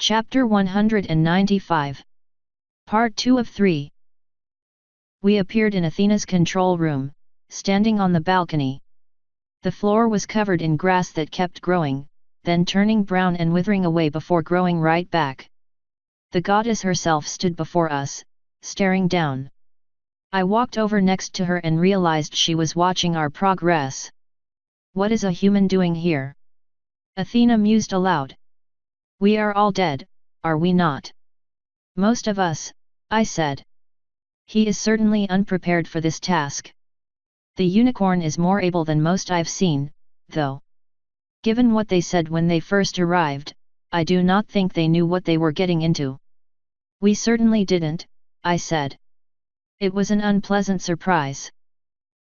Chapter 195. Part 2 of 3. We appeared in Athena's control room, standing on the balcony. The floor was covered in grass that kept growing, then turning brown and withering away before growing right back. The goddess herself stood before us, staring down. I walked over next to her and realized she was watching our progress. "What is a human doing here?" Athena mused aloud. "We are all dead, are we not?" "Most of us," I said. "He is certainly unprepared for this task. The unicorn is more able than most I've seen, though. Given what they said when they first arrived, I do not think they knew what they were getting into." "We certainly didn't," I said. "It was an unpleasant surprise.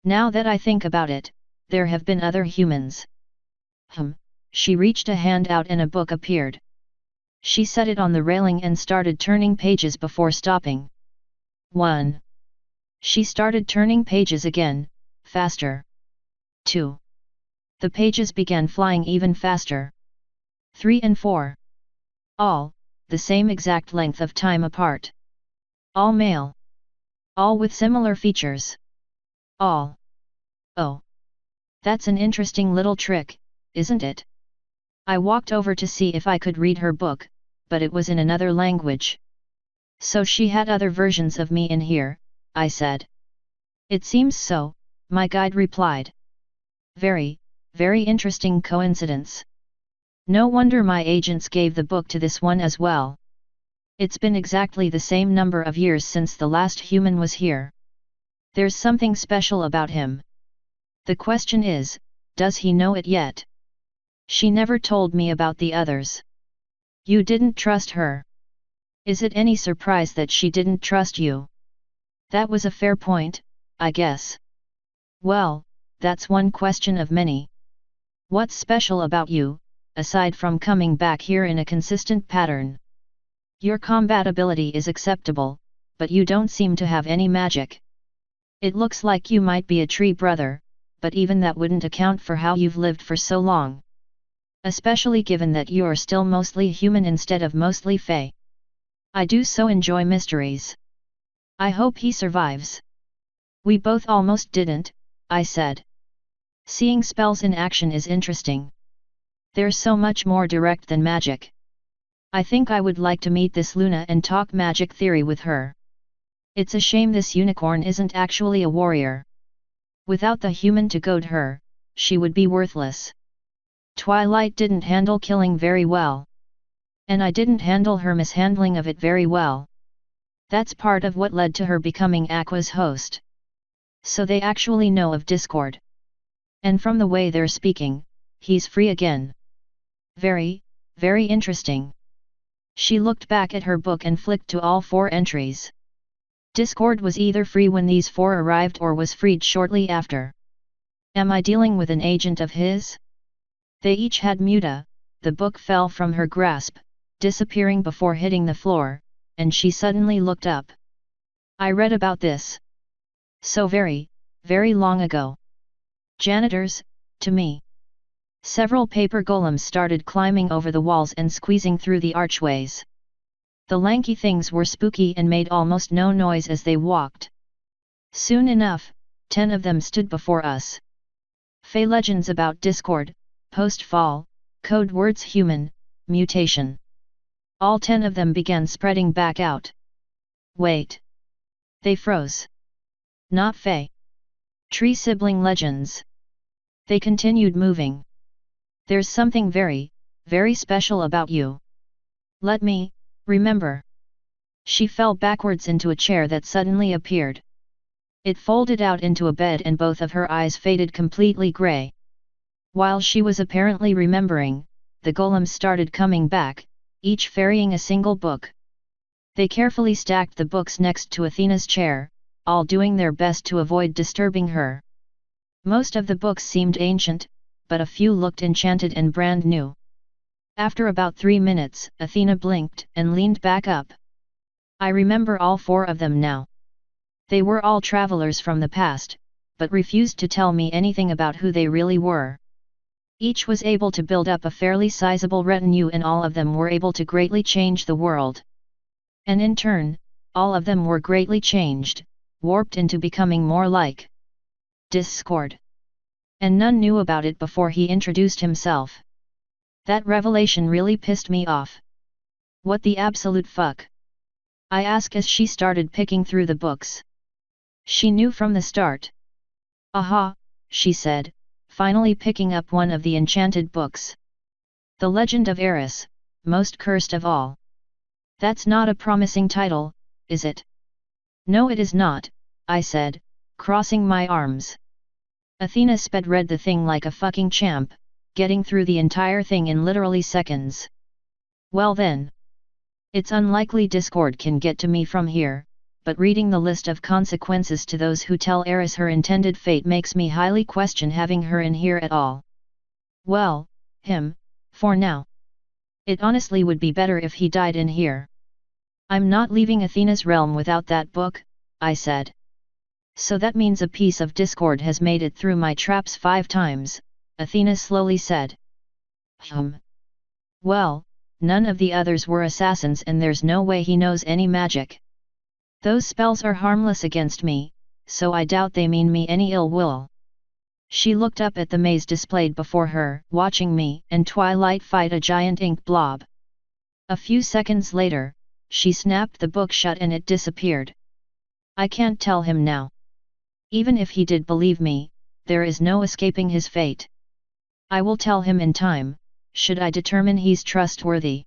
Now that I think about it, there have been other humans." She reached a hand out and a book appeared. She set it on the railing and started turning pages before stopping. 1. She started turning pages again, faster. 2. The pages began flying even faster. 3 and 4. All, the same exact length of time apart. All male. All with similar features. All. Oh. That's an interesting little trick, isn't it? I walked over to see if I could read her book, but it was in another language. "So she had other versions of me in here," I said. "It seems so," my guide replied. "Very, very interesting coincidence. No wonder my agents gave the book to this one as well. It's been exactly the same number of years since the last human was here. There's something special about him. The question is, does he know it yet? She never told me about the others." "You didn't trust her. Is it any surprise that she didn't trust you?" "That was a fair point, I guess." "Well, that's one question of many. What's special about you, aside from coming back here in a consistent pattern? Your compatibility is acceptable, but you don't seem to have any magic. It looks like you might be a tree brother, but even that wouldn't account for how you've lived for so long. Especially given that you're still mostly human instead of mostly fae. I do so enjoy mysteries. I hope he survives." "We both almost didn't," I said. "Seeing spells in action is interesting. They're so much more direct than magic. I think I would like to meet this Luna and talk magic theory with her. It's a shame this unicorn isn't actually a warrior. Without the human to goad her, she would be worthless. Twilight didn't handle killing very well. And I didn't handle her mishandling of it very well. That's part of what led to her becoming Aqua's host. So they actually know of Discord. And from the way they're speaking, he's free again. Very, very interesting." She looked back at her book and flicked to all 4 entries. Discord was either free when these 4 arrived or was freed shortly after. Am I dealing with an agent of his? They each had muta. The book fell from her grasp, disappearing before hitting the floor, and she suddenly looked up. "I read about this. So very, very long ago. Janitors, to me." Several paper golems started climbing over the walls and squeezing through the archways. The lanky things were spooky and made almost no noise as they walked. Soon enough, 10 of them stood before us. Fae legends about Discord, post-fall, code words human, mutation. All 10 of them began spreading back out. Wait. They froze. Not Fae. Tree sibling legends. They continued moving. "There's something very, very special about you. Let me, remember." She fell backwards into a chair that suddenly appeared. It folded out into a bed and both of her eyes faded completely grey. While she was apparently remembering, the golems started coming back, each ferrying a single book. They carefully stacked the books next to Athena's chair, all doing their best to avoid disturbing her. Most of the books seemed ancient, but a few looked enchanted and brand new. After about 3 minutes, Athena blinked and leaned back up. "I remember all 4 of them now. They were all travelers from the past, but refused to tell me anything about who they really were. Each was able to build up a fairly sizable retinue, and all of them were able to greatly change the world. And in turn, all of them were greatly changed, warped into becoming more like Discord. And none knew about it before he introduced himself. That revelation really pissed me off. What the absolute fuck? I asked as she started picking through the books. She knew from the start. Aha, she said, finally picking up one of the enchanted books. The Legend of Eris, Most Cursed of All. That's not a promising title, is it? No, it is not, I said, crossing my arms. Athena read the thing like a fucking champ, getting through the entire thing in literally seconds. Well then. It's unlikely Discord can get to me from here, but reading the list of consequences to those who tell Eris her intended fate makes me highly question having her in here at all. Well, him, for now. It honestly would be better if he died in here. I'm not leaving Athena's realm without that book, I said. So that means a piece of Discord has made it through my traps 5 times, Athena slowly said. Well, none of the others were assassins and there's no way he knows any magic. Those spells are harmless against me, so I doubt they mean me any ill will. She looked up at the maze displayed before her, watching me and Twilight fight a giant ink blob. A few seconds later, she snapped the book shut and it disappeared. I can't tell him now. Even if he did believe me, there is no escaping his fate. I will tell him in time, should I determine he's trustworthy.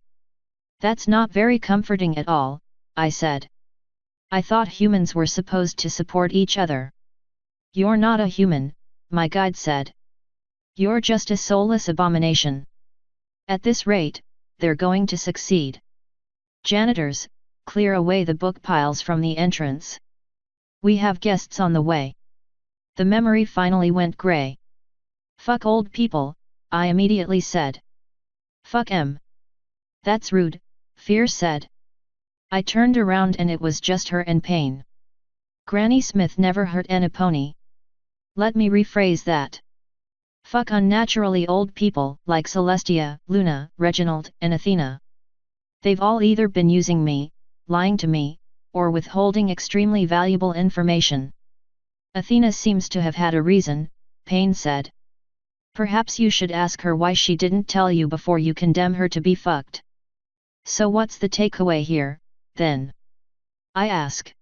That's not very comforting at all, I said. I thought humans were supposed to support each other. You're not a human, my guide said. You're just a soulless abomination. At this rate, they're going to succeed. Janitors, clear away the book piles from the entrance. We have guests on the way. The memory finally went grey. Fuck old people, I immediately said. Fuck 'em. That's rude, Fear said. I turned around and it was just her and Pain. Granny Smith never hurt any pony. Let me rephrase that. Fuck unnaturally old people like Celestia, Luna, Reginald, and Athena. They've all either been using me, lying to me, or withholding extremely valuable information. Athena seems to have had a reason, Pain said. Perhaps you should ask her why she didn't tell you before you condemn her to be fucked. So what's the takeaway here, then? I ask.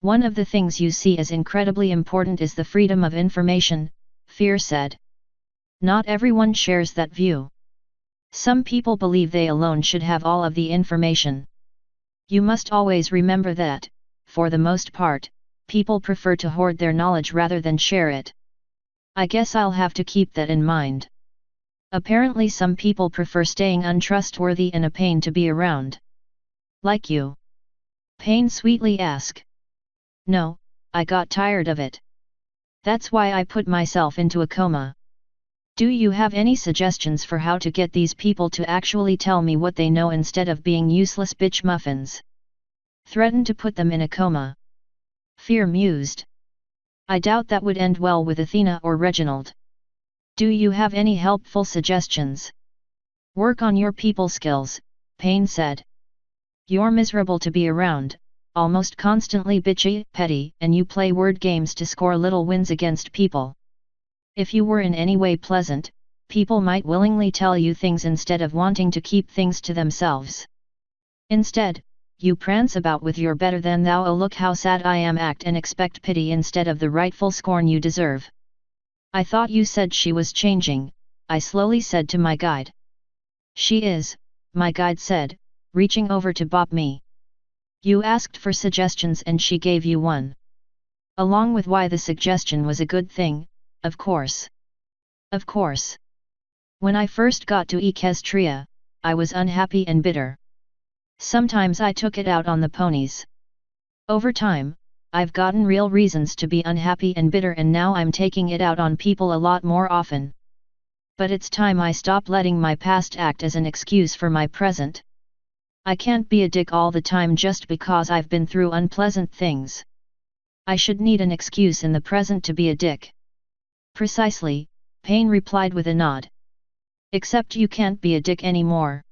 One of the things you see as incredibly important is the freedom of information, Fear said. Not everyone shares that view. Some people believe they alone should have all of the information. You must always remember that, for the most part, people prefer to hoard their knowledge rather than share it. I guess I'll have to keep that in mind. Apparently some people prefer staying untrustworthy and a pain to be around. Like you. Pain sweetly asked. No, I got tired of it. That's why I put myself into a coma. Do you have any suggestions for how to get these people to actually tell me what they know instead of being useless bitch muffins? Threaten to put them in a coma. Fear mused. I doubt that would end well with Athena or Reginald. Do you have any helpful suggestions? Work on your people skills, Pain said. You're miserable to be around, almost constantly bitchy, petty, and you play word games to score little wins against people. If you were in any way pleasant, people might willingly tell you things instead of wanting to keep things to themselves. Instead, you prance about with your better than thou oh look how sad I am act and expect pity instead of the rightful scorn you deserve. I thought you said she was changing, I slowly said to my guide. She is, my guide said, reaching over to bop me. You asked for suggestions and she gave you one. Along with why the suggestion was a good thing, of course. Of course. When I first got to Equestria, I was unhappy and bitter. Sometimes I took it out on the ponies. Over time, I've gotten real reasons to be unhappy and bitter and now I'm taking it out on people a lot more often. But it's time I stop letting my past act as an excuse for my present. I can't be a dick all the time just because I've been through unpleasant things. I should need an excuse in the present to be a dick. Precisely, Pain replied with a nod. Except you can't be a dick anymore.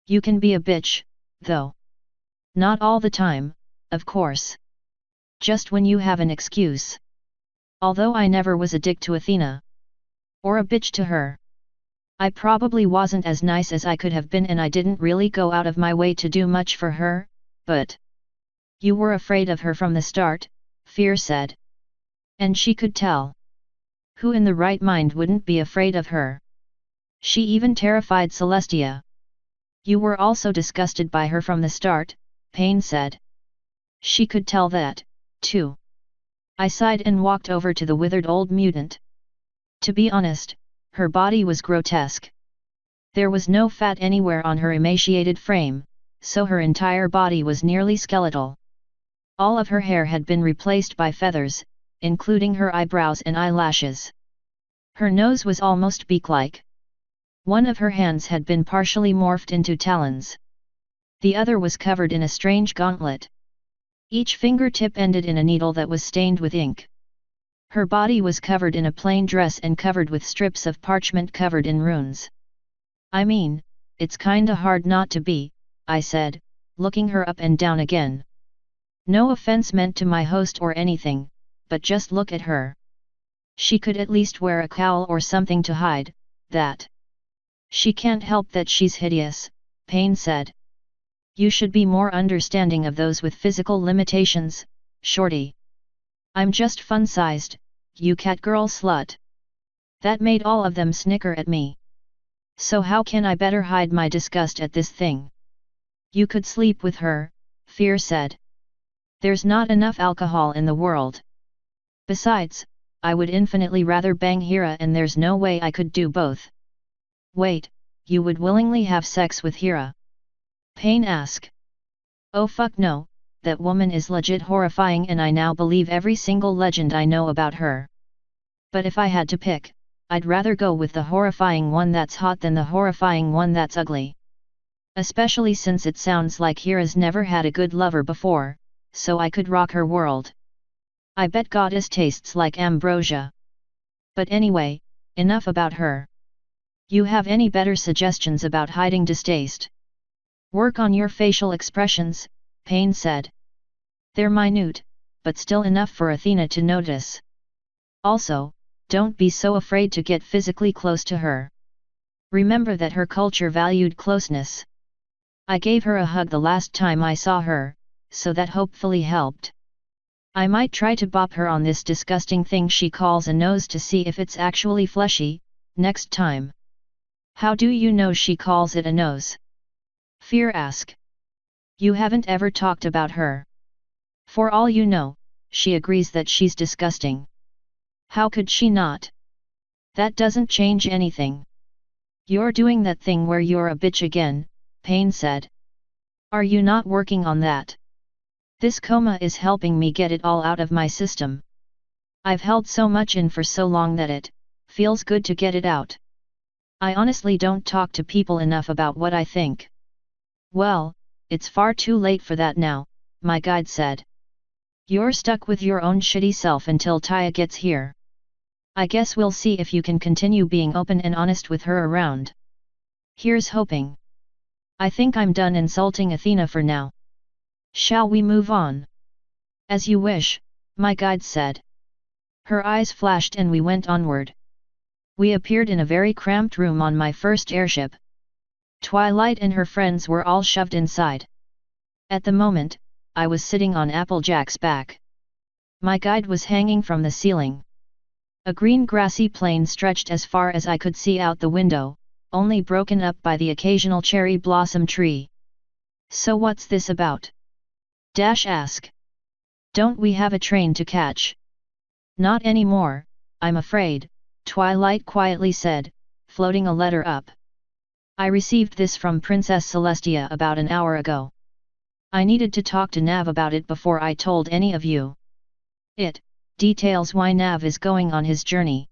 You can be a bitch, though. Not all the time, of course. Just when you have an excuse. Although I never was a dick to Athena. Or a bitch to her. I probably wasn't as nice as I could have been and I didn't really go out of my way to do much for her, but... You were afraid of her from the start, Fear said. And she could tell. Who in the right mind wouldn't be afraid of her? She even terrified Celestia. You were also disgusted by her from the start, Pain said. She could tell that, too. I sighed and walked over to the withered old mutant. To be honest, her body was grotesque. There was no fat anywhere on her emaciated frame, so her entire body was nearly skeletal. All of her hair had been replaced by feathers, including her eyebrows and eyelashes. Her nose was almost beak-like. One of her hands had been partially morphed into talons. The other was covered in a strange gauntlet. Each fingertip ended in a needle that was stained with ink. Her body was covered in a plain dress and covered with strips of parchment covered in runes. I mean, it's kinda hard not to be, I said, looking her up and down again. No offense meant to my host or anything, but just look at her. She could at least wear a cowl or something to hide that. She can't help that she's hideous, Pain said. You should be more understanding of those with physical limitations, Shorty. I'm just fun-sized, you catgirl slut. That made all of them snicker at me. So how can I better hide my disgust at this thing? You could sleep with her, Fear said. There's not enough alcohol in the world. Besides, I would infinitely rather bang Hera and there's no way I could do both. Wait, you would willingly have sex with Hera? Pain asked. Oh fuck no, that woman is legit horrifying and I now believe every single legend I know about her. But if I had to pick, I'd rather go with the horrifying one that's hot than the horrifying one that's ugly. Especially since it sounds like Hera's never had a good lover before, so I could rock her world. I bet Goddess tastes like ambrosia. But anyway, enough about her. You have any better suggestions about hiding distaste? Work on your facial expressions, Pain said. They're minute, but still enough for Athena to notice. Also, don't be so afraid to get physically close to her. Remember that her culture valued closeness. I gave her a hug the last time I saw her, so that hopefully helped. I might try to bop her on this disgusting thing she calls a nose to see if it's actually fleshy, next time. How do you know she calls it a nose? Fear asked. You haven't ever talked about her. For all you know, she agrees that she's disgusting. How could she not? That doesn't change anything. You're doing that thing where you're a bitch again, Pain said. Are you not working on that? This coma is helping me get it all out of my system. I've held so much in for so long that it feels good to get it out. I honestly don't talk to people enough about what I think. Well, it's far too late for that now, my guide said. You're stuck with your own shitty self until Taya gets here. I guess we'll see if you can continue being open and honest with her around. Here's hoping. I think I'm done insulting Athena for now. Shall we move on? As you wish, my guide said. Her eyes flashed and we went onward. We appeared in a very cramped room on my first airship. Twilight and her friends were all shoved inside. At the moment, I was sitting on Applejack's back. My guide was hanging from the ceiling. A green grassy plain stretched as far as I could see out the window, only broken up by the occasional cherry blossom tree. So what's this about? Dash asked. Don't we have a train to catch? Not anymore, I'm afraid, Twilight quietly said, floating a letter up. I received this from Princess Celestia about an hour ago. I needed to talk to Nav about it before I told any of you. It details why Nav is going on his journey.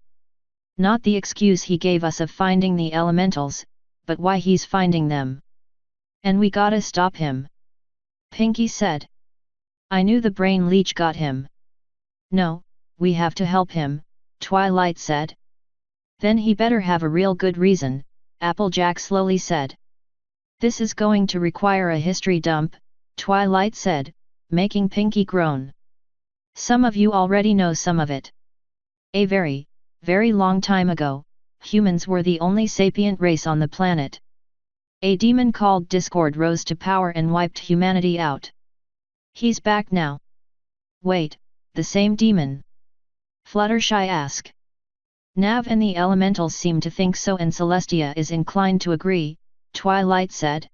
Not the excuse he gave us of finding the elementals, but why he's finding them. And we gotta stop him. Pinky said. I knew the brain leech got him. No, we have to help him, Twilight said. Then he better have a real good reason, Applejack slowly said. This is going to require a history dump, Twilight said, making Pinky groan. Some of you already know some of it. A very, very long time ago, humans were the only sapient race on the planet. A demon called Discord rose to power and wiped humanity out. He's back now. Wait, the same demon? Fluttershy asked. Nav and the elementals seem to think so, and Celestia is inclined to agree, Twilight said.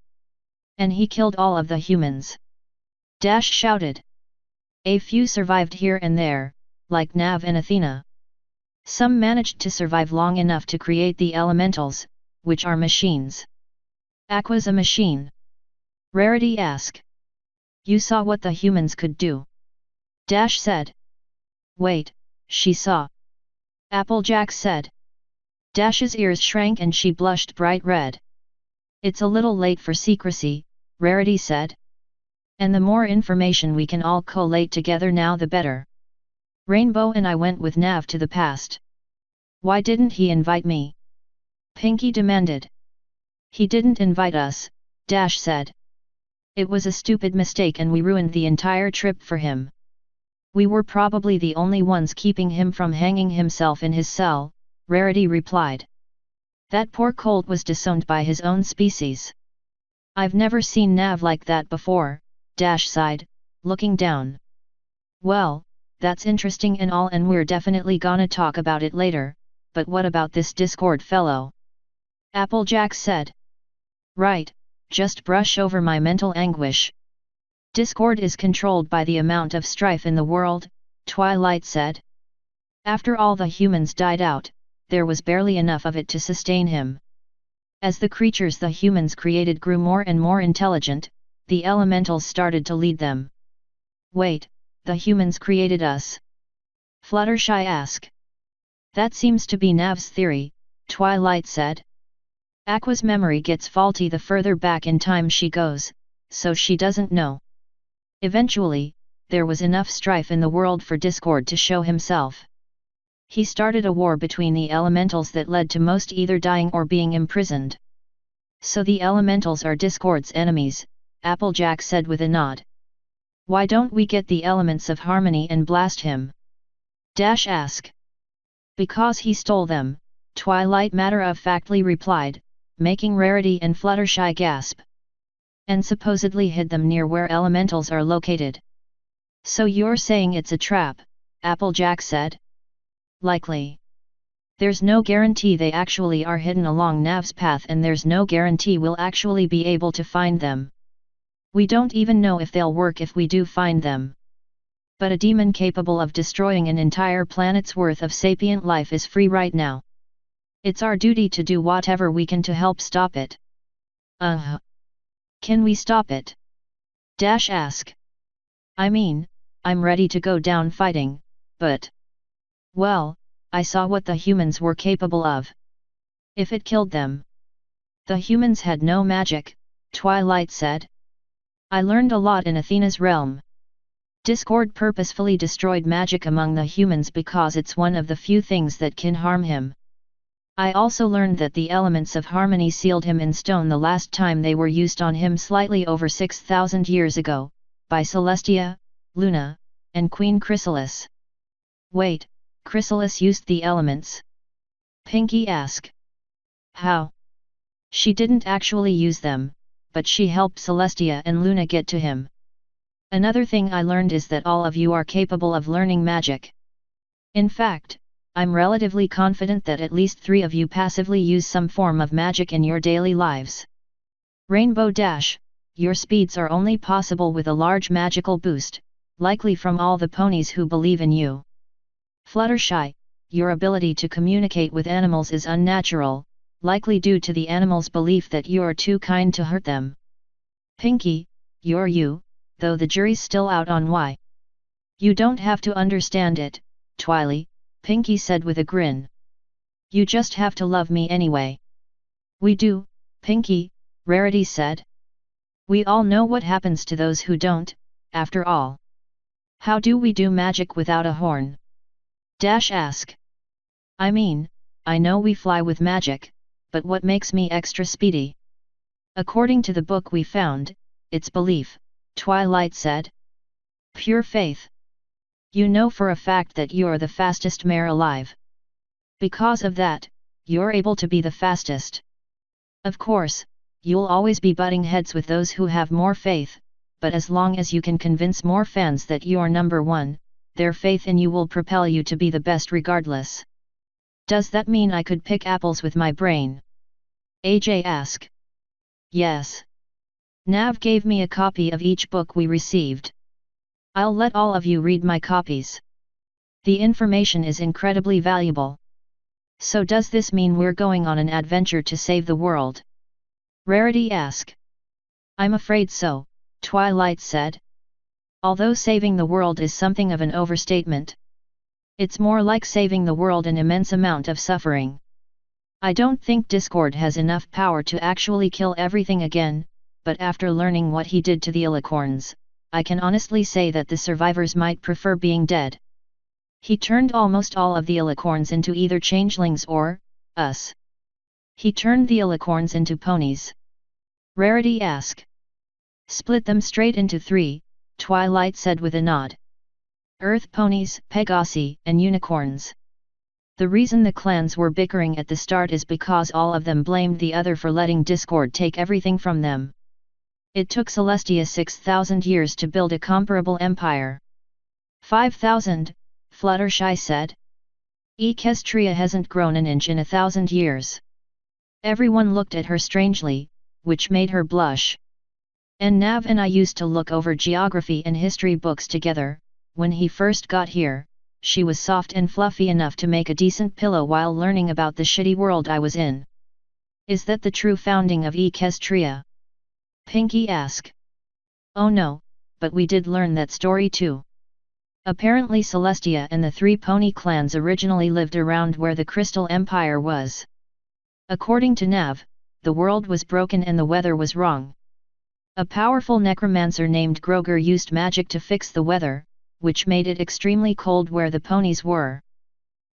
And he killed all of the humans. Dash shouted. A few survived here and there, like Nav and Athena. Some managed to survive long enough to create the elementals, which are machines. Aqua's a machine? Rarity asked. You saw what the humans could do? Dash said. Wait, she saw. Applejack said. Dash's ears shrank and she blushed bright red. It's a little late for secrecy, Rarity said. And the more information we can all collate together now the better. Rainbow and I went with Nav to the past. Why didn't he invite me? Pinky demanded. He didn't invite us, Dash said. It was a stupid mistake and we ruined the entire trip for him. We were probably the only ones keeping him from hanging himself in his cell, Rarity replied. That poor colt was disowned by his own species. I've never seen Nav like that before, Dash sighed, looking down. Well, that's interesting and all, and we're definitely gonna talk about it later, but what about this Discord fellow? Applejack said. Right, just brush over my mental anguish. Discord is controlled by the amount of strife in the world, Twilight said. After all the humans died out, there was barely enough of it to sustain him. As the creatures the humans created grew more and more intelligent, the elementals started to lead them. Wait, the humans created us? Fluttershy asked. That seems to be Nav's theory, Twilight said. Aqua's memory gets faulty the further back in time she goes, so she doesn't know. Eventually, there was enough strife in the world for Discord to show himself. He started a war between the elementals that led to most either dying or being imprisoned. So the elementals are Discord's enemies, Applejack said with a nod. Why don't we get the elements of harmony and blast him? Dash asked. Because he stole them, Twilight matter-of-factly replied, making Rarity and Fluttershy gasp. And supposedly hid them near where elementals are located. So you're saying it's a trap, Applejack said? Likely. There's no guarantee they actually are hidden along Nav's path, and there's no guarantee we'll actually be able to find them. We don't even know if they'll work if we do find them. But a demon capable of destroying an entire planet's worth of sapient life is free right now. It's our duty to do whatever we can to help stop it. Can we stop it? Dash asked. I mean, I'm ready to go down fighting, but... Well, I saw what the humans were capable of. If it killed them. The humans had no magic, Twilight said. I learned a lot in Athena's realm. Discord purposefully destroyed magic among the humans because it's one of the few things that can harm him. I also learned that the elements of harmony sealed him in stone the last time they were used on him slightly over 6,000 years ago, by Celestia, Luna, and Queen Chrysalis. Wait, Chrysalis used the elements? Pinky asked. How? She didn't actually use them, but she helped Celestia and Luna get to him. Another thing I learned is that all of you are capable of learning magic. In fact, I'm relatively confident that at least 3 of you passively use some form of magic in your daily lives. Rainbow Dash, your speeds are only possible with a large magical boost, likely from all the ponies who believe in you. Fluttershy, your ability to communicate with animals is unnatural, likely due to the animals' belief that you are too kind to hurt them. Pinky, you're you, though the jury's still out on why. You don't have to understand it, Twily, Pinky said with a grin. You just have to love me anyway. We do, Pinky, Rarity said. We all know what happens to those who don't, after all. How do we do magic without a horn? Dash asked. I mean, I know we fly with magic, but what makes me extra speedy? According to the book we found, it's belief, Twilight said. Pure faith. You know for a fact that you're the fastest mare alive. Because of that, you're able to be the fastest. Of course, you'll always be butting heads with those who have more faith, but as long as you can convince more fans that you're number one, their faith in you will propel you to be the best regardless. Does that mean I could pick apples with my brain? AJ asked. Yes. Nav gave me a copy of each book we received. I'll let all of you read my copies. The information is incredibly valuable. So does this mean we're going on an adventure to save the world? Rarity asked. I'm afraid so, Twilight said. Although saving the world is something of an overstatement. It's more like saving the world an immense amount of suffering. I don't think Discord has enough power to actually kill everything again, but after learning what he did to the Alicorns, I can honestly say that the survivors might prefer being dead. He turned almost all of the Alicorns into either changelings or, us. He turned the Alicorns into ponies. Rarity asked. Split them straight into 3, Twilight said with a nod. Earth ponies, Pegasi, and unicorns. The reason the clans were bickering at the start is because all of them blamed the other for letting Discord take everything from them. It took Celestia 6,000 years to build a comparable empire. 5,000, Fluttershy said. Equestria hasn't grown an inch in 1,000 years. Everyone looked at her strangely, which made her blush. And Nav and I used to look over geography and history books together. When he first got here, she was soft and fluffy enough to make a decent pillow while learning about the shitty world I was in. Is that the true founding of Equestria? Pinky asked. Oh no, but we did learn that story too. Apparently Celestia and the 3 pony clans originally lived around where the Crystal Empire was. According to Nav, the world was broken and the weather was wrong. A powerful necromancer named Groger used magic to fix the weather, which made it extremely cold where the ponies were.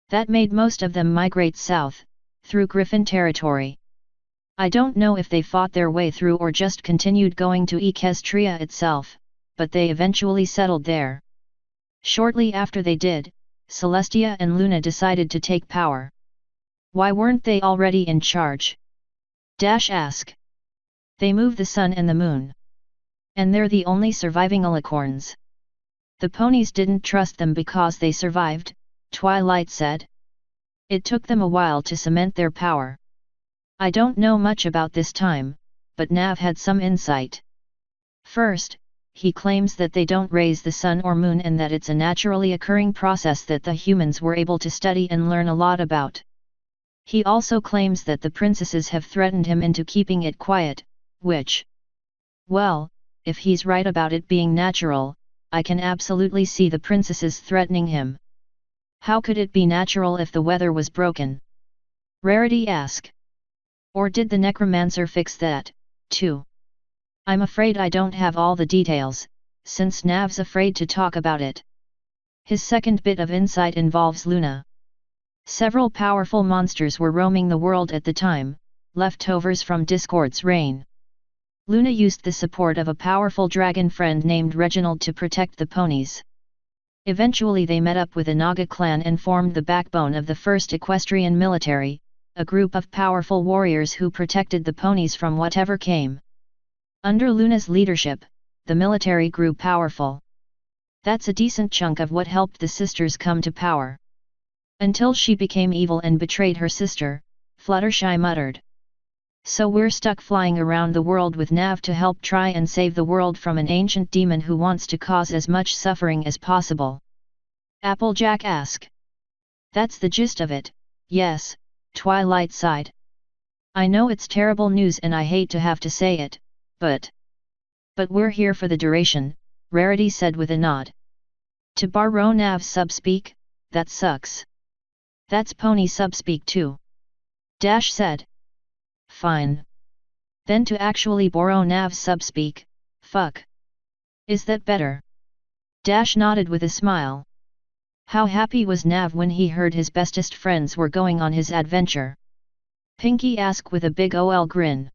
That made most of them migrate south, through Griffin territory. I don't know if they fought their way through or just continued going to Equestria itself, but they eventually settled there. Shortly after they did, Celestia and Luna decided to take power. Why weren't they already in charge? Dash asked. They move the sun and the moon. And they're the only surviving Alicorns. The ponies didn't trust them because they survived, Twilight said. It took them a while to cement their power. I don't know much about this time, but Nav had some insight. First, he claims that they don't raise the sun or moon and that it's a naturally occurring process that the humans were able to study and learn a lot about. He also claims that the princesses have threatened him into keeping it quiet, which... well, if he's right about it being natural, I can absolutely see the princesses threatening him. How could it be natural if the weather was broken? Rarity asked. Or did the necromancer fix that, too? I'm afraid I don't have all the details, since Nav's afraid to talk about it. His second bit of insight involves Luna. Several powerful monsters were roaming the world at the time, leftovers from Discord's reign. Luna used the support of a powerful dragon friend named Reginald to protect the ponies. Eventually they met up with a Naga clan and formed the backbone of the first equestrian military, a group of powerful warriors who protected the ponies from whatever came. Under Luna's leadership, the military grew powerful. That's a decent chunk of what helped the sisters come to power. Until she became evil and betrayed her sister, Fluttershy muttered. So we're stuck flying around the world with Nav to help try and save the world from an ancient demon who wants to cause as much suffering as possible. Applejack asked. That's the gist of it, yes, Twilight sighed. I know it's terrible news and I hate to have to say it, but we're here for the duration, Rarity said with a nod. To borrow Nav's subspeak, that sucks. That's pony subspeak too. Dash said. Fine. Then to actually borrow Nav's subspeak, fuck. Is that better? Dash nodded with a smile. How happy was Nav when he heard his bestest friends were going on his adventure. Pinky asked with a big OL grin.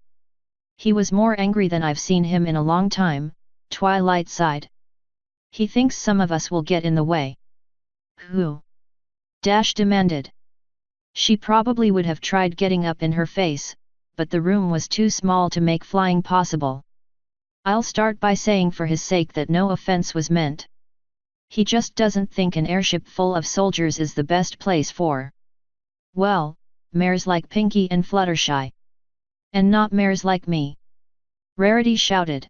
He was more angry than I've seen him in a long time, Twilight sighed. He thinks some of us will get in the way. Who? Dash demanded. She probably would have tried getting up in her face, but the room was too small to make flying possible. I'll start by saying for his sake that no offense was meant. He just doesn't think an airship full of soldiers is the best place for. Well, mares like Pinky and Fluttershy. And not mares like me. Rarity shouted.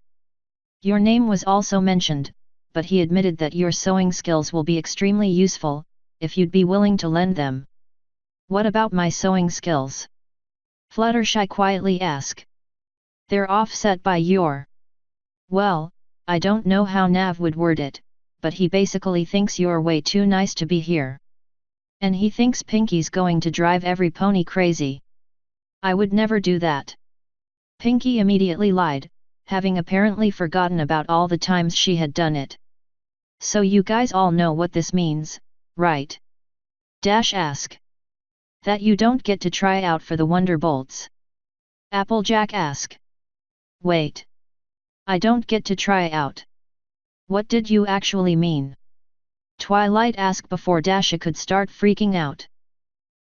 Your name was also mentioned, but he admitted that your sewing skills will be extremely useful, if you'd be willing to lend them. What about my sewing skills? Fluttershy quietly asked. They're offset by your. Well, I don't know how Nav would word it, but he basically thinks you're way too nice to be here. And he thinks Pinky's going to drive every pony crazy. I would never do that. Pinky immediately lied, having apparently forgotten about all the times she had done it. So you guys all know what this means, right? Dash asked. That you don't get to try out for the Wonderbolts. Applejack asked. Wait. I don't get to try out. What did you actually mean? Twilight asked before Dasha could start freaking out.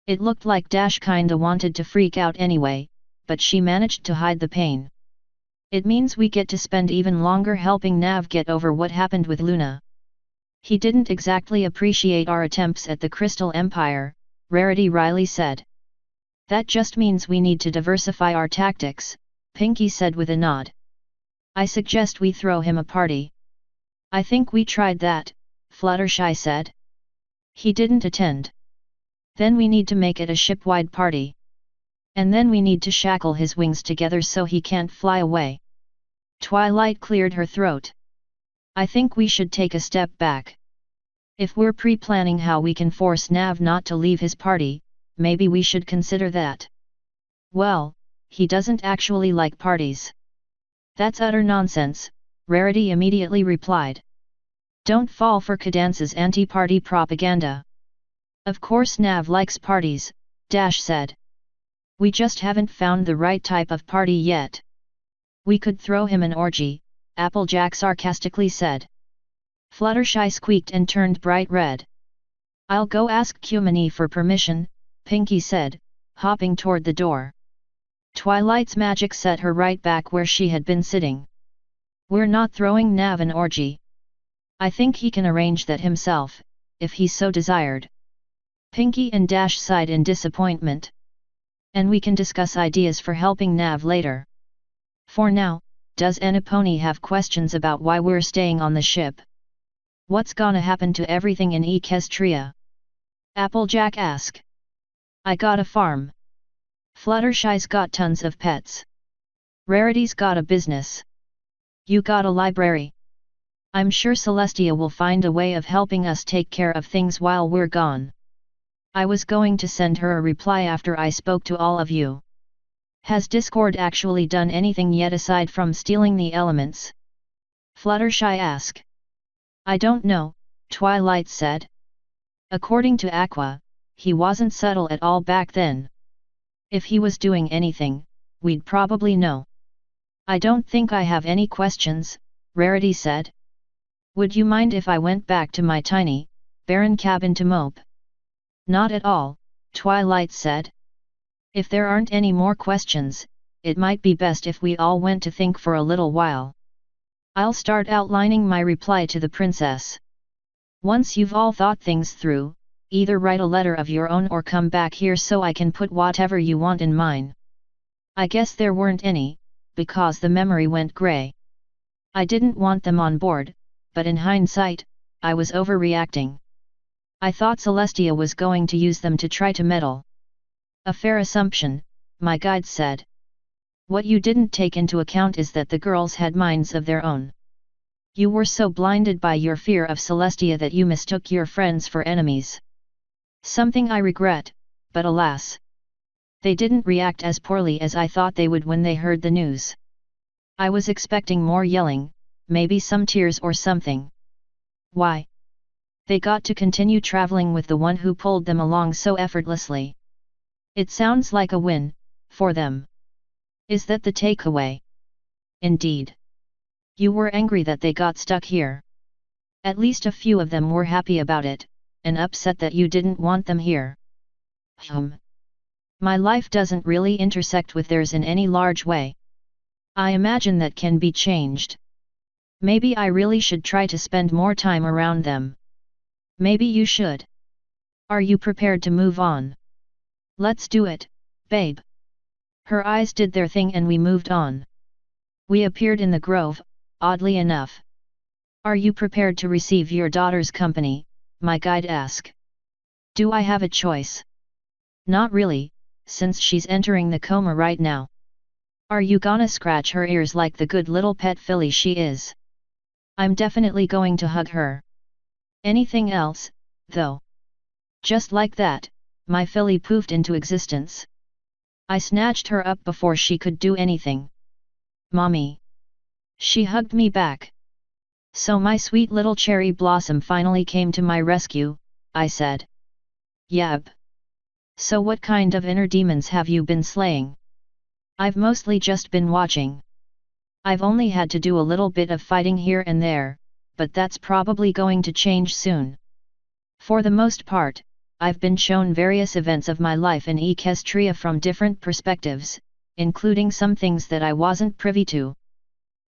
It looked like Dash kinda wanted to freak out anyway, but she managed to hide the pain. It means we get to spend even longer helping Nav get over what happened with Luna. He didn't exactly appreciate our attempts at the Crystal Empire, Rarity Riley said. That just means we need to diversify our tactics, Pinky said with a nod. I suggest we throw him a party. I think we tried that, Fluttershy said. He didn't attend. Then we need to make it a ship-wide party. And then we need to shackle his wings together so he can't fly away. Twilight cleared her throat. I think we should take a step back. If we're pre-planning how we can force Nav not to leave his party, maybe we should consider that. Well, he doesn't actually like parties. That's utter nonsense, Rarity immediately replied. Don't fall for Cadance's anti-party propaganda. Of course Nav likes parties, Dash said. We just haven't found the right type of party yet. We could throw him an orgy, Applejack sarcastically said. Fluttershy squeaked and turned bright red. I'll go ask Cumini for permission, Pinky said, hopping toward the door. Twilight's magic set her right back where she had been sitting. We're not throwing Nav an orgy. I think he can arrange that himself, if he so desired. Pinky and Dash sighed in disappointment. And we can discuss ideas for helping Nav later. For now, does Enipony have questions about why we're staying on the ship? What's gonna happen to everything in Equestria? Applejack asked. I got a farm. Fluttershy's got tons of pets. Rarity's got a business. You got a library. I'm sure Celestia will find a way of helping us take care of things while we're gone. I was going to send her a reply after I spoke to all of you. Has Discord actually done anything yet aside from stealing the elements? Fluttershy asked. I don't know, Twilight said. According to Aqua, he wasn't subtle at all back then. If he was doing anything, we'd probably know. I don't think I have any questions, Rarity said. Would you mind if I went back to my tiny, barren cabin to mope? Not at all, Twilight said. If there aren't any more questions, it might be best if we all went to think for a little while. I'll start outlining my reply to the princess. Once you've all thought things through, either write a letter of your own or come back here so I can put whatever you want in mine. I guess there weren't any, because the memory went grey. I didn't want them on board, but in hindsight, I was overreacting. I thought Celestia was going to use them to try to meddle. A fair assumption, my guide said. What you didn't take into account is that the girls had minds of their own. You were so blinded by your fear of Celestia that you mistook your friends for enemies. Something I regret, but alas. They didn't react as poorly as I thought they would when they heard the news. I was expecting more yelling, maybe some tears or something. Why? They got to continue traveling with the one who pulled them along so effortlessly. It sounds like a win, for them. Is that the takeaway? Indeed. You were angry that they got stuck here. At least a few of them were happy about it, and upset that you didn't want them here. My life doesn't really intersect with theirs in any large way. I imagine that can be changed. Maybe I really should try to spend more time around them. Maybe you should. Are you prepared to move on? Let's do it, babe. Her eyes did their thing and we moved on. We appeared in the grove, oddly enough. Are you prepared to receive your daughter's company? My guide asked. Do I have a choice? Not really, since she's entering the coma right now. Are you gonna scratch her ears like the good little pet filly she is? I'm definitely going to hug her. Anything else, though? Just like that, my filly poofed into existence. I snatched her up before she could do anything. Mommy. She hugged me back. So my sweet little cherry blossom finally came to my rescue, I said. Yep. So what kind of inner demons have you been slaying? I've mostly just been watching. I've only had to do a little bit of fighting here and there, but that's probably going to change soon. For the most part, I've been shown various events of my life in Equestria from different perspectives, including some things that I wasn't privy to.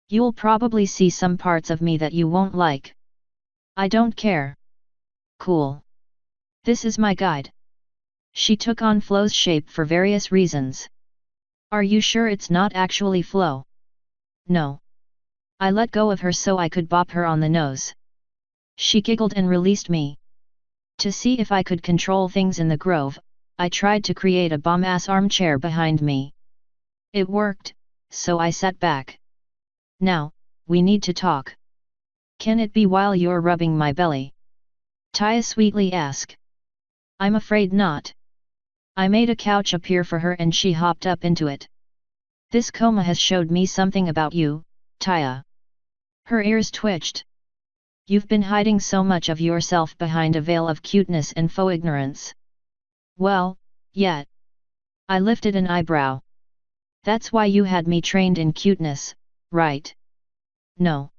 You'll probably see some parts of me that you won't like. I don't care. Cool. This is my guide. She took on Flo's shape for various reasons. Are you sure it's not actually Flo? No. I let go of her so I could bop her on the nose. She giggled and released me. To see if I could control things in the grove, I tried to create a bomb-ass armchair behind me. It worked, so I sat back. Now, we need to talk. Can it be while you're rubbing my belly? Taya sweetly asked. I'm afraid not. I made a couch appear for her and she hopped up into it. This coma has showed me something about you, Taya. Her ears twitched. You've been hiding so much of yourself behind a veil of cuteness and faux ignorance. Well, yeah. I lifted an eyebrow. That's why you had me trained in cuteness, right? No.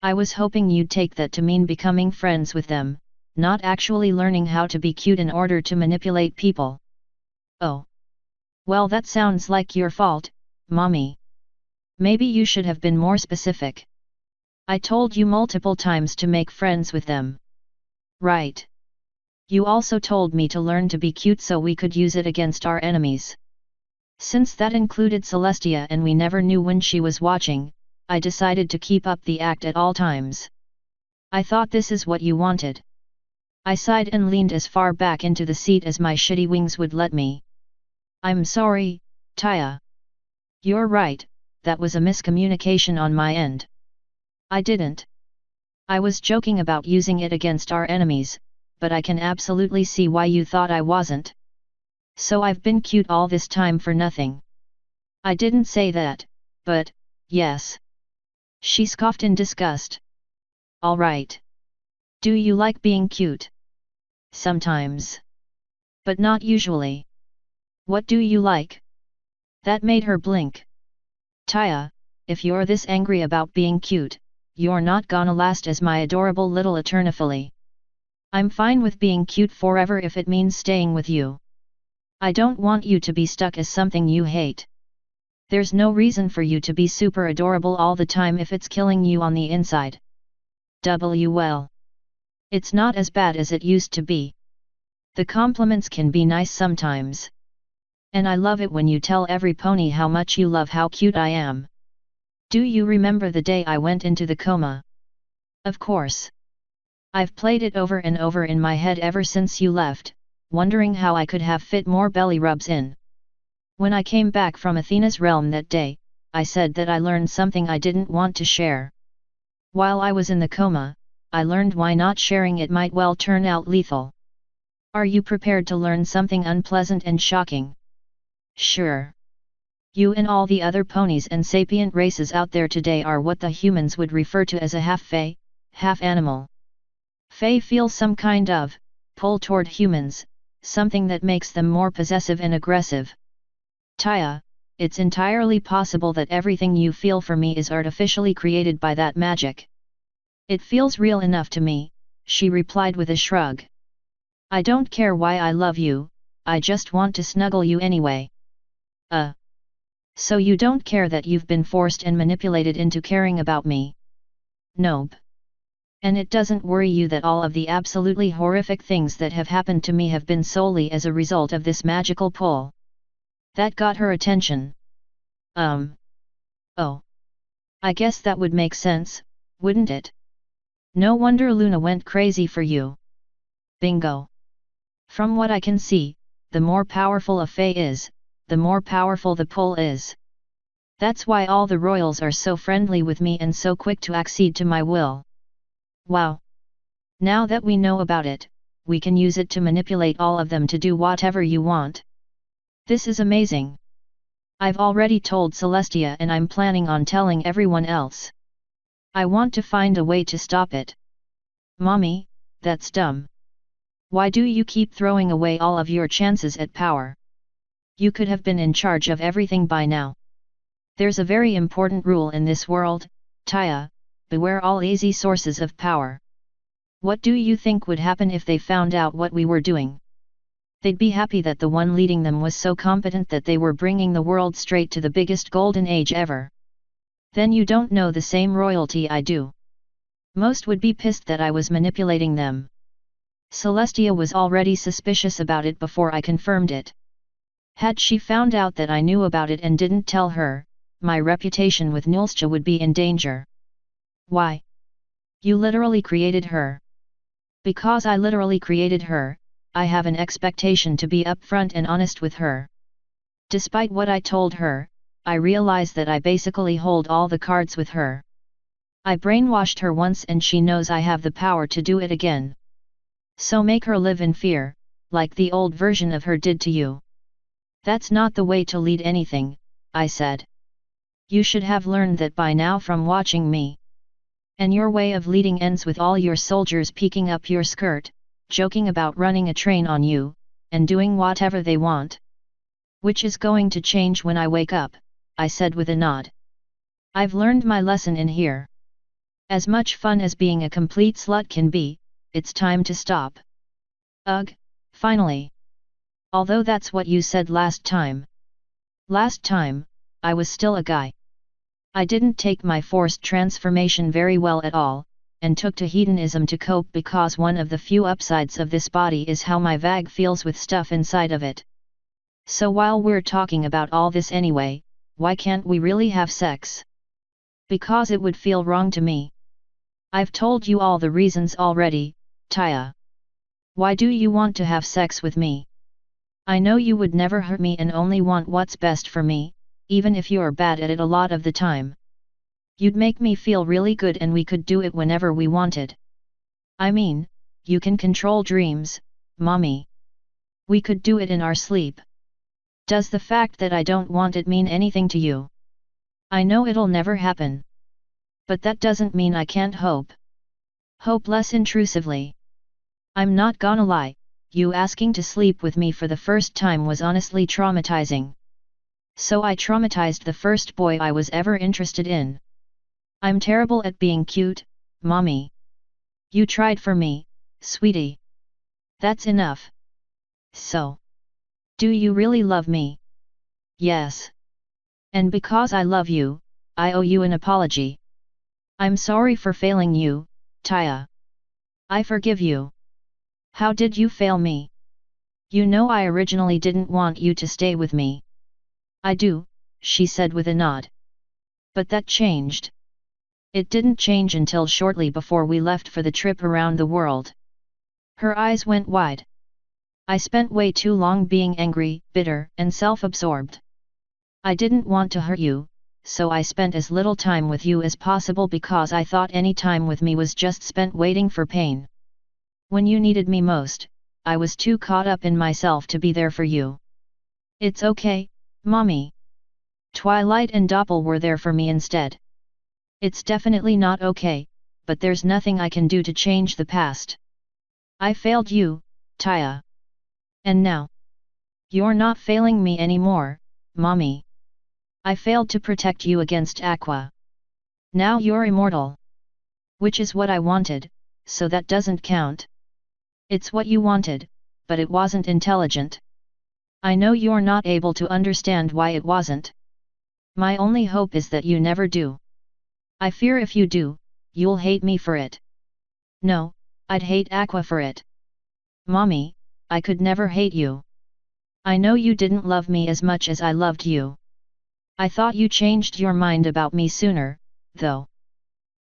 I was hoping you'd take that to mean becoming friends with them, not actually learning how to be cute in order to manipulate people. Oh. Well, that sounds like your fault, Mommy. Maybe you should have been more specific. I told you multiple times to make friends with them. Right. You also told me to learn to be cute so we could use it against our enemies. Since that included Celestia and we never knew when she was watching, I decided to keep up the act at all times. I thought this is what you wanted. I sighed and leaned as far back into the seat as my shitty wings would let me. I'm sorry, Taya. You're right, that was a miscommunication on my end. I didn't. I was joking about using it against our enemies, but I can absolutely see why you thought I wasn't. So I've been cute all this time for nothing. I didn't say that, but, yes. She scoffed in disgust. All right. Do you like being cute? Sometimes. But not usually. What do you like? That made her blink. Taya, if you're this angry about being cute, you're not gonna last as my adorable little Eternifili. I'm fine with being cute forever if it means staying with you. I don't want you to be stuck as something you hate. There's no reason for you to be super adorable all the time if it's killing you on the inside. Well. It's not as bad as it used to be. The compliments can be nice sometimes. And I love it when you tell every pony how much you love how cute I am. Do you remember the day I went into the coma? Of course. I've played it over and over in my head ever since you left, wondering how I could have fit more belly rubs in. When I came back from Athena's realm that day, I said that I learned something I didn't want to share. While I was in the coma, I learned why not sharing it might well turn out lethal. Are you prepared to learn something unpleasant and shocking? Sure. You and all the other ponies and sapient races out there today are what the humans would refer to as a half-fae, half-animal. Fae feel some kind of pull toward humans, something that makes them more possessive and aggressive. Taya, it's entirely possible that everything you feel for me is artificially created by that magic. It feels real enough to me, she replied with a shrug. I don't care why I love you, I just want to snuggle you anyway. So you don't care that you've been forced and manipulated into caring about me? Nope. And it doesn't worry you that all of the absolutely horrific things that have happened to me have been solely as a result of this magical pull? That got her attention. Oh. I guess that would make sense, wouldn't it? No wonder Luna went crazy for you. Bingo. From what I can see, the more powerful a fae is, the more powerful the pull is. That's why all the royals are so friendly with me and so quick to accede to my will. Wow! Now that we know about it, we can use it to manipulate all of them to do whatever you want. This is amazing. I've already told Celestia and I'm planning on telling everyone else. I want to find a way to stop it. Mommy, that's dumb. Why do you keep throwing away all of your chances at power? You could have been in charge of everything by now. There's a very important rule in this world, Taya, beware all easy sources of power. What do you think would happen if they found out what we were doing? They'd be happy that the one leading them was so competent that they were bringing the world straight to the biggest golden age ever. Then you don't know the same royalty I do. Most would be pissed that I was manipulating them. Celestia was already suspicious about it before I confirmed it. Had she found out that I knew about it and didn't tell her, my reputation with Nulscha would be in danger. Why? You literally created her. Because I literally created her, I have an expectation to be upfront and honest with her. Despite what I told her, I realize that I basically hold all the cards with her. I brainwashed her once and she knows I have the power to do it again. So make her live in fear, like the old version of her did to you. That's not the way to lead anything, I said. You should have learned that by now from watching me. And your way of leading ends with all your soldiers peeking up your skirt, joking about running a train on you, and doing whatever they want. Which is going to change when I wake up, I said with a nod. I've learned my lesson in here. As much fun as being a complete slut can be, it's time to stop. Ugh, finally. Although that's what you said last time. Last time, I was still a guy. I didn't take my forced transformation very well at all, and took to hedonism to cope because one of the few upsides of this body is how my vag feels with stuff inside of it. So while we're talking about all this anyway, why can't we really have sex? Because it would feel wrong to me. I've told you all the reasons already, Taya. Why do you want to have sex with me? I know you would never hurt me and only want what's best for me, even if you're bad at it a lot of the time. You'd make me feel really good and we could do it whenever we wanted. I mean, you can control dreams, Mommy. We could do it in our sleep. Does the fact that I don't want it mean anything to you? I know it'll never happen. But that doesn't mean I can't hope. Hope less intrusively. I'm not gonna lie, you asking to sleep with me for the first time was honestly traumatizing. So I traumatized the first boy I was ever interested in. I'm terrible at being cute, Mommy. You tried for me, sweetie. That's enough. So. Do you really love me? Yes. And because I love you, I owe you an apology. I'm sorry for failing you, Taya. I forgive you. How did you fail me? You know I originally didn't want you to stay with me. I do, she said with a nod. But that changed. It didn't change until shortly before we left for the trip around the world. Her eyes went wide. I spent way too long being angry, bitter, and self-absorbed. I didn't want to hurt you, so I spent as little time with you as possible because I thought any time with me was just spent waiting for pain. When you needed me most, I was too caught up in myself to be there for you. It's okay, Mommy. Twilight and Doppel were there for me instead. It's definitely not okay, but there's nothing I can do to change the past. I failed you, Taya. And now? You're not failing me anymore, Mommy. I failed to protect you against Aqua. Now you're immortal. Which is what I wanted, so that doesn't count. It's what you wanted, but it wasn't intelligent. I know you're not able to understand why it wasn't. My only hope is that you never do. I fear if you do, you'll hate me for it. No, I'd hate Aqua for it. Mommy, I could never hate you. I know you didn't love me as much as I loved you. I thought you changed your mind about me sooner, though.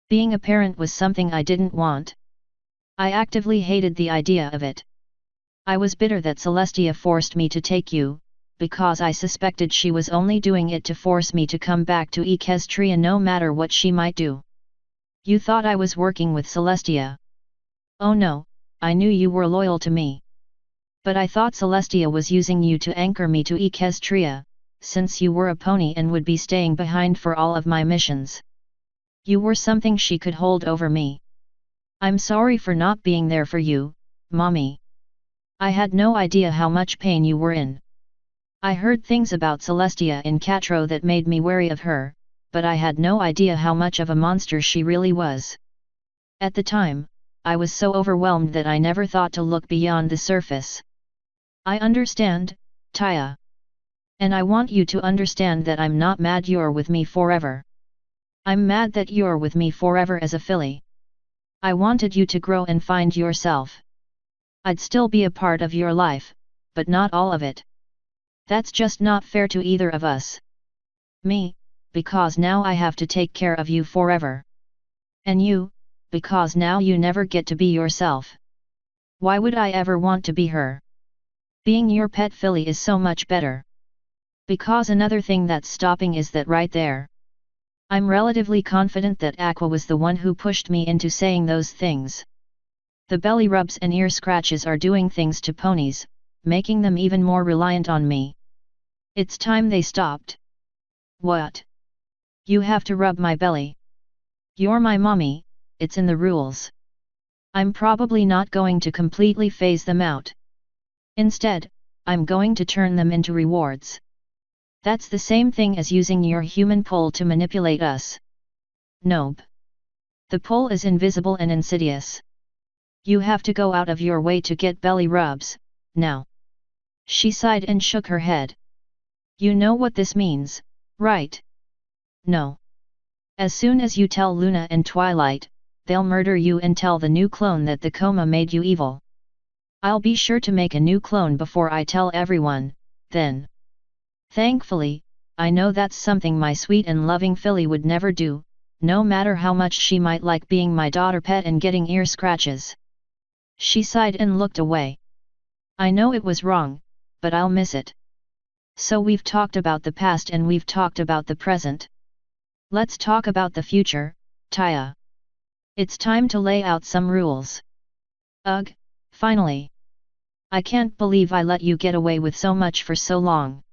Being a parent was something I didn't want. I actively hated the idea of it. I was bitter that Celestia forced me to take you, because I suspected she was only doing it to force me to come back to Equestria no matter what she might do. You thought I was working with Celestia. Oh no, I knew you were loyal to me. But I thought Celestia was using you to anchor me to Equestria, since you were a pony and would be staying behind for all of my missions. You were something she could hold over me. I'm sorry for not being there for you, Mommy. I had no idea how much pain you were in. I heard things about Celestia in Catro that made me wary of her, but I had no idea how much of a monster she really was. At the time, I was so overwhelmed that I never thought to look beyond the surface. I understand, Taya. And I want you to understand that I'm not mad you're with me forever. I'm mad that you're with me forever as a filly. I wanted you to grow and find yourself. I'd still be a part of your life, but not all of it. That's just not fair to either of us. Me, because now I have to take care of you forever. And you, because now you never get to be yourself. Why would I ever want to be her? Being your pet filly is so much better. Because another thing that's stopping is that right there. I'm relatively confident that Aqua was the one who pushed me into saying those things. The belly rubs and ear scratches are doing things to ponies, making them even more reliant on me. It's time they stopped. What? You have to rub my belly. You're my mommy, it's in the rules. I'm probably not going to completely phase them out. Instead, I'm going to turn them into rewards. That's the same thing as using your human pull to manipulate us. Nope. The pull is invisible and insidious. You have to go out of your way to get belly rubs, now. She sighed and shook her head. You know what this means, right? No. As soon as you tell Luna and Twilight, they'll murder you and tell the new clone that the coma made you evil. I'll be sure to make a new clone before I tell everyone, then. Thankfully, I know that's something my sweet and loving filly would never do, no matter how much she might like being my daughter pet and getting ear scratches. She sighed and looked away. I know it was wrong, but I'll miss it. So we've talked about the past and we've talked about the present. Let's talk about the future, Taya. It's time to lay out some rules. Ugh, finally. I can't believe I let you get away with so much for so long.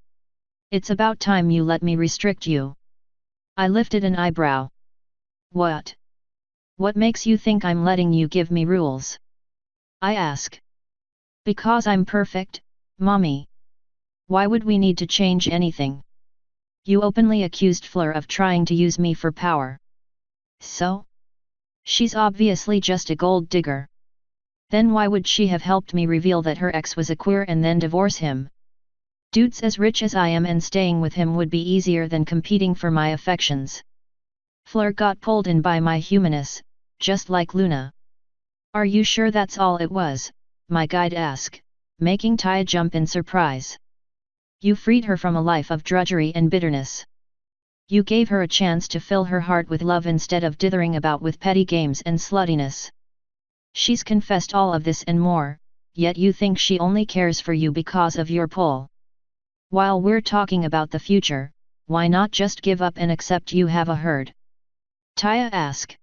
It's about time you let me restrict you. I lifted an eyebrow. What? What makes you think I'm letting you give me rules? I ask. Because I'm perfect, Mommy. Why would we need to change anything? You openly accused Fleur of trying to use me for power. So? She's obviously just a gold digger. Then why would she have helped me reveal that her ex was a queer and then divorce him? Dudes as rich as I am and staying with him would be easier than competing for my affections. Fleur got pulled in by my humanness, just like Luna. Are you sure that's all it was? My guide asked, making Taya jump in surprise. You freed her from a life of drudgery and bitterness. You gave her a chance to fill her heart with love instead of dithering about with petty games and sluttiness. She's confessed all of this and more, yet you think she only cares for you because of your pull. While we're talking about the future, why not just give up and accept you have a herd? Taya asked.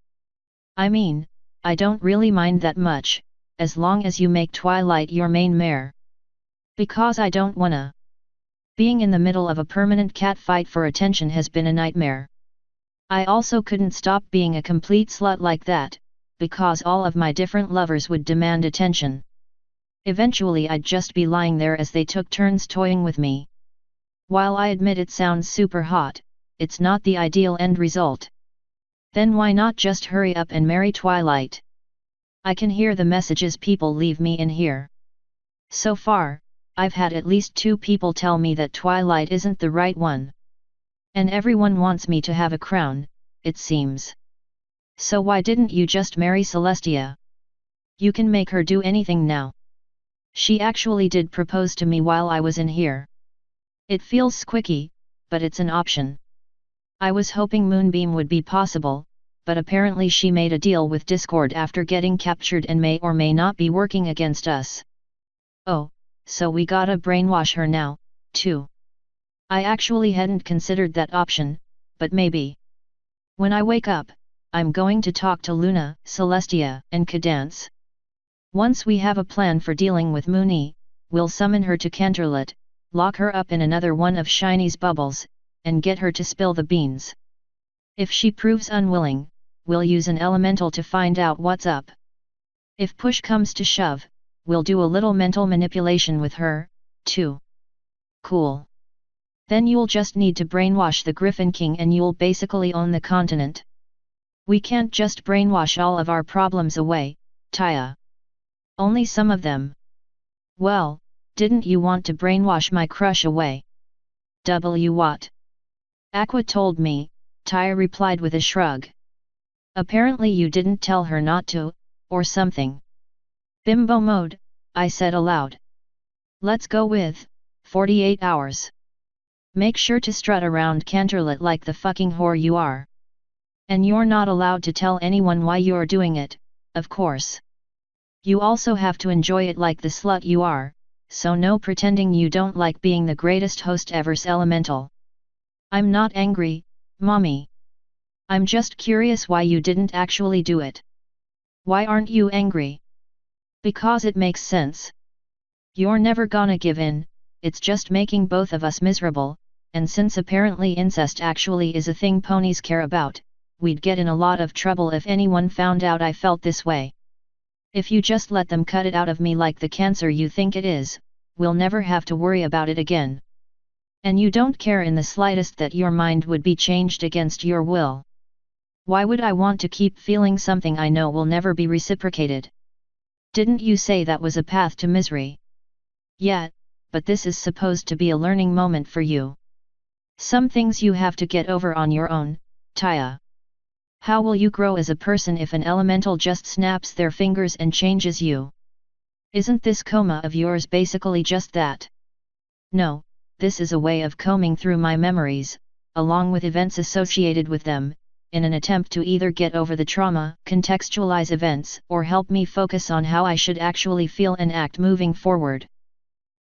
I mean, I don't really mind that much, as long as you make Twilight your main mare. Because I don't wanna. Being in the middle of a permanent cat fight for attention has been a nightmare. I also couldn't stop being a complete slut like that, because all of my different lovers would demand attention. Eventually I'd just be lying there as they took turns toying with me. While I admit it sounds super hot, it's not the ideal end result. Then why not just hurry up and marry Twilight? I can hear the messages people leave me in here. So far, I've had at least 2 people tell me that Twilight isn't the right one. And everyone wants me to have a crown, it seems. So why didn't you just marry Celestia? You can make her do anything now. She actually did propose to me while I was in here. It feels squicky, but it's an option. I was hoping Moonbeam would be possible, but apparently she made a deal with Discord after getting captured and may or may not be working against us. Oh, so we gotta brainwash her now, too. I actually hadn't considered that option, but maybe. When I wake up, I'm going to talk to Luna, Celestia, and Cadance. Once we have a plan for dealing with Moony, we'll summon her to Canterlot, lock her up in another one of Shiny's bubbles, and get her to spill the beans. If she proves unwilling, we'll use an elemental to find out what's up. If push comes to shove, we'll do a little mental manipulation with her, too. Cool. Then you'll just need to brainwash the Griffin King and you'll basically own the continent. We can't just brainwash all of our problems away, Taya. Only some of them. Well, didn't you want to brainwash my crush away? What? Aqua told me, Taya replied with a shrug. Apparently you didn't tell her not to, or something. Bimbo mode, I said aloud. Let's go with 48 hours. Make sure to strut around Canterlot like the fucking whore you are. And you're not allowed to tell anyone why you're doing it, of course. You also have to enjoy it like the slut you are, so no pretending you don't like being the greatest host ever's elemental. I'm not angry, mommy. I'm just curious why you didn't actually do it. Why aren't you angry? Because it makes sense. You're never gonna give in, it's just making both of us miserable, and since apparently incest actually is a thing ponies care about, we'd get in a lot of trouble if anyone found out I felt this way. If you just let them cut it out of me like the cancer you think it is, we'll never have to worry about it again. And you don't care in the slightest that your mind would be changed against your will. Why would I want to keep feeling something I know will never be reciprocated? Didn't you say that was a path to misery? Yeah, but this is supposed to be a learning moment for you. Some things you have to get over on your own, Taya. How will you grow as a person if an elemental just snaps their fingers and changes you? Isn't this coma of yours basically just that? No, this is a way of combing through my memories, along with events associated with them, in an attempt to either get over the trauma, contextualize events, or help me focus on how I should actually feel and act moving forward.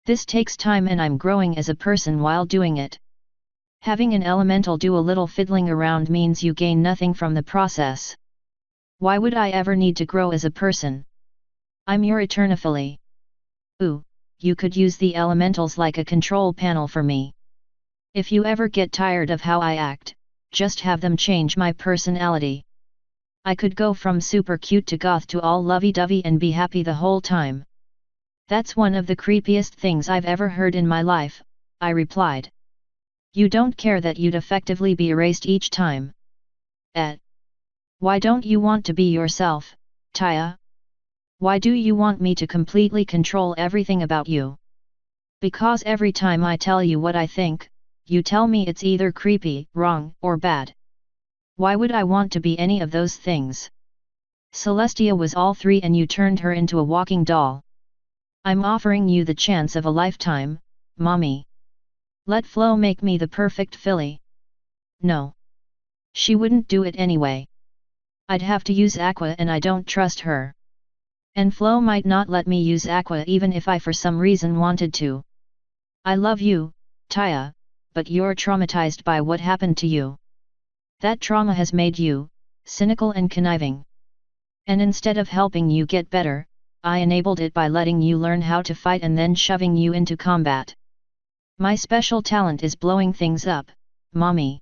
This takes time and I'm growing as a person while doing it. Having an elemental do a little fiddling around means you gain nothing from the process. Why would I ever need to grow as a person? I'm your Eternophilie. Ooh, you could use the elementals like a control panel for me. If you ever get tired of how I act, just have them change my personality. I could go from super cute to goth to all lovey-dovey and be happy the whole time. That's one of the creepiest things I've ever heard in my life, I replied. You don't care that you'd effectively be erased each time. Why don't you want to be yourself, Taya? Why do you want me to completely control everything about you? Because every time I tell you what I think, you tell me it's either creepy, wrong, or bad. Why would I want to be any of those things? Celestia was all three and you turned her into a walking doll. I'm offering you the chance of a lifetime, mommy. Let Flo make me the perfect filly. No. She wouldn't do it anyway. I'd have to use Aqua and I don't trust her. And Flo might not let me use Aqua even if I for some reason wanted to. I love you, Taya, but you're traumatized by what happened to you. That trauma has made you cynical and conniving. And instead of helping you get better, I enabled it by letting you learn how to fight and then shoving you into combat. My special talent is blowing things up, mommy.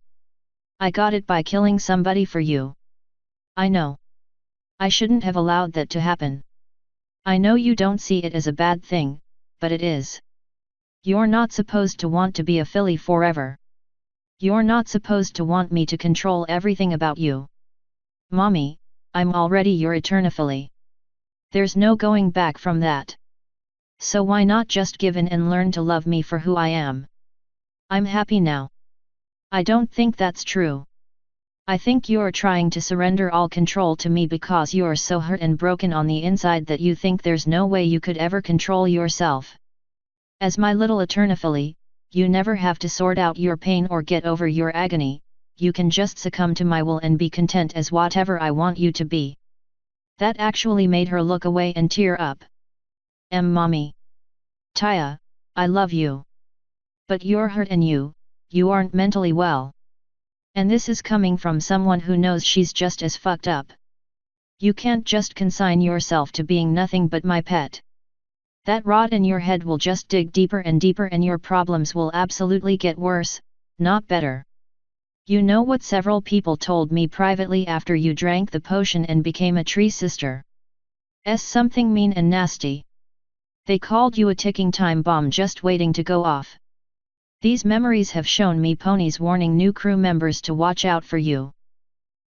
I got it by killing somebody for you. I know. I shouldn't have allowed that to happen. I know you don't see it as a bad thing, but it is. You're not supposed to want to be a filly forever. You're not supposed to want me to control everything about you. Mommy, I'm already your eternifilly. There's no going back from that. So why not just give in and learn to love me for who I am? I'm happy now. I don't think that's true. I think you're trying to surrender all control to me because you're so hurt and broken on the inside that you think there's no way you could ever control yourself. As my little eternifilly, you never have to sort out your pain or get over your agony, you can just succumb to my will and be content as whatever I want you to be. That actually made her look away and tear up. Mommy. Taya, I love you. But you're hurt and you aren't mentally well. And this is coming from someone who knows she's just as fucked up. You can't just consign yourself to being nothing but my pet. That rot in your head will just dig deeper and deeper and your problems will absolutely get worse, not better. You know what several people told me privately after you drank the potion and became a tree sister? Something mean and nasty. They called you a ticking time bomb just waiting to go off. These memories have shown me ponies warning new crew members to watch out for you.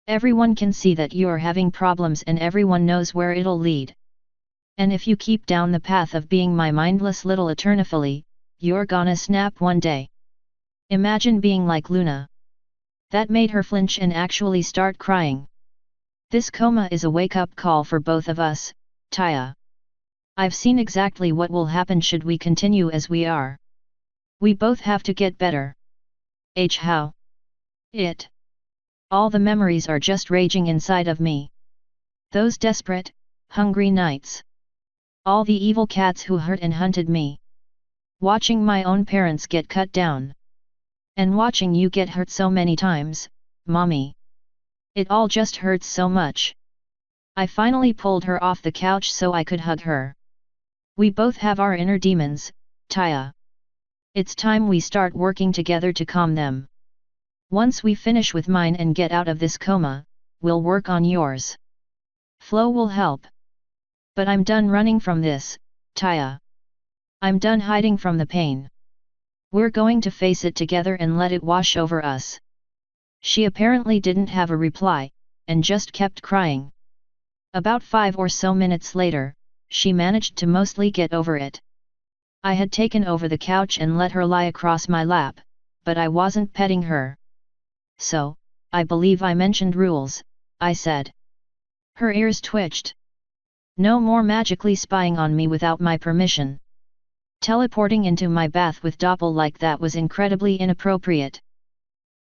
Everyone can see that you're having problems and everyone knows where it'll lead. And if you keep down the path of being my mindless little eternifilly, you're gonna snap one day. Imagine being like Luna. That made her flinch and actually start crying. This coma is a wake-up call for both of us, Taya. I've seen exactly what will happen should we continue as we are. We both have to get better. How? All the memories are just raging inside of me. Those desperate, hungry nights. All the evil cats who hurt and hunted me. Watching my own parents get cut down. And watching you get hurt so many times, Mommy. It all just hurts so much. I finally pulled her off the couch so I could hug her. We both have our inner demons, Taya. It's time we start working together to calm them. Once we finish with mine and get out of this coma, we'll work on yours. Flow will help. But I'm done running from this, Taya. I'm done hiding from the pain. We're going to face it together and let it wash over us. She apparently didn't have a reply, and just kept crying. About 5 or so minutes later, she managed to mostly get over it. I had taken over the couch and let her lie across my lap, but I wasn't petting her. So, I believe I mentioned rules, I said. Her ears twitched. No more magically spying on me without my permission. Teleporting into my bath with Doppel like that was incredibly inappropriate.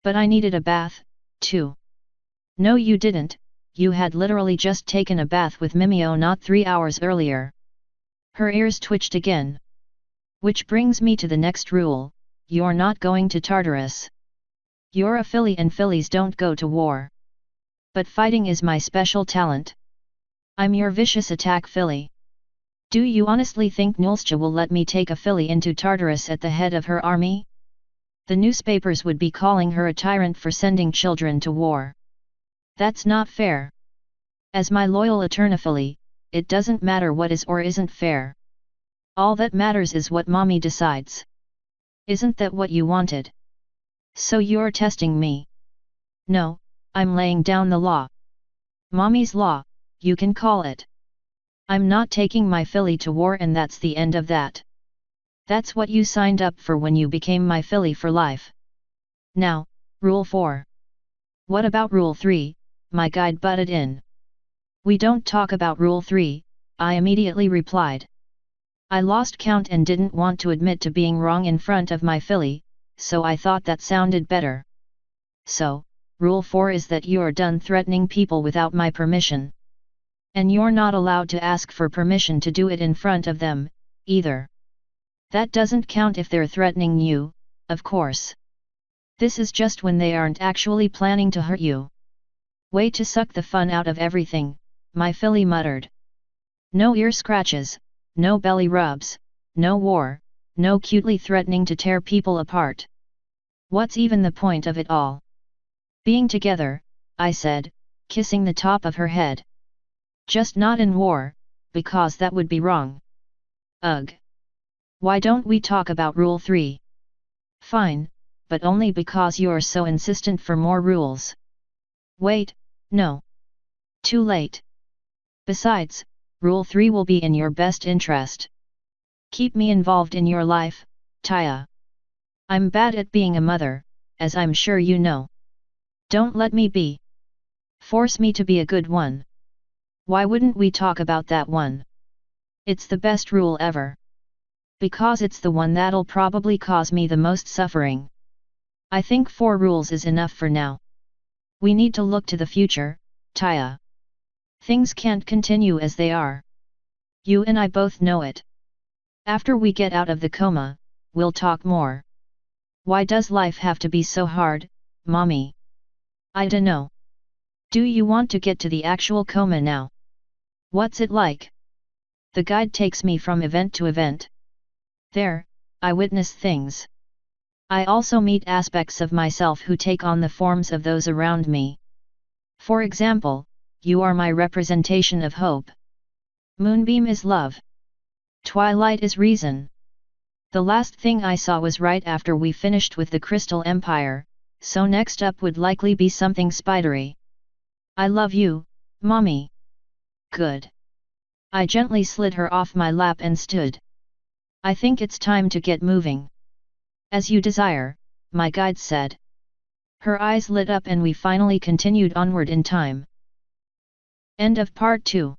But I needed a bath, too. No, you didn't, you had literally just taken a bath with Mimeo not 3 hours earlier. Her ears twitched again. Which brings me to the next rule, you're not going to Tartarus. You're a filly and fillies don't go to war. But fighting is my special talent. I'm your vicious attack filly. Do you honestly think Nulscha will let me take a filly into Tartarus at the head of her army? The newspapers would be calling her a tyrant for sending children to war. That's not fair. As my loyal eternifilly, it doesn't matter what is or isn't fair. All that matters is what Mommy decides. Isn't that what you wanted? So you're testing me? No, I'm laying down the law. Mommy's law, you can call it. I'm not taking my filly to war and that's the end of that. That's what you signed up for when you became my filly for life. Now, Rule 4. What about Rule 3? My guide butted in. We don't talk about Rule 3, I immediately replied. I lost count and didn't want to admit to being wrong in front of my filly, so I thought that sounded better. So, Rule 4 is that you're done threatening people without my permission. And you're not allowed to ask for permission to do it in front of them, either. That doesn't count if they're threatening you, of course. This is just when they aren't actually planning to hurt you. Way to suck the fun out of everything, my filly muttered. No ear scratches, no belly rubs, no war, no cutely threatening to tear people apart. What's even the point of it all? Being together, I said, kissing the top of her head. Just not in war, because that would be wrong. Ugh. Why don't we talk about Rule 3? Fine, but only because you're so insistent for more rules. Wait, no. Too late. Besides, Rule 3 will be in your best interest. Keep me involved in your life, Taya. I'm bad at being a mother, as I'm sure you know. Don't let me be. Force me to be a good one. Why wouldn't we talk about that one? It's the best rule ever. Because it's the one that'll probably cause me the most suffering. I think 4 rules is enough for now. We need to look to the future, Taya. Things can't continue as they are. You and I both know it. After we get out of the coma, we'll talk more. Why does life have to be so hard, Mommy? I dunno. Do you want to get to the actual coma now? What's it like? The guide takes me from event to event. There, I witness things. I also meet aspects of myself who take on the forms of those around me. For example, you are my representation of hope. Moonbeam is love. Twilight is reason. The last thing I saw was right after we finished with the Crystal Empire, so next up would likely be something spidery. I love you, Mommy. Good. I gently slid her off my lap and stood. I think it's time to get moving. As you desire, my guide said. Her eyes lit up and we finally continued onward in time. End of Part 2.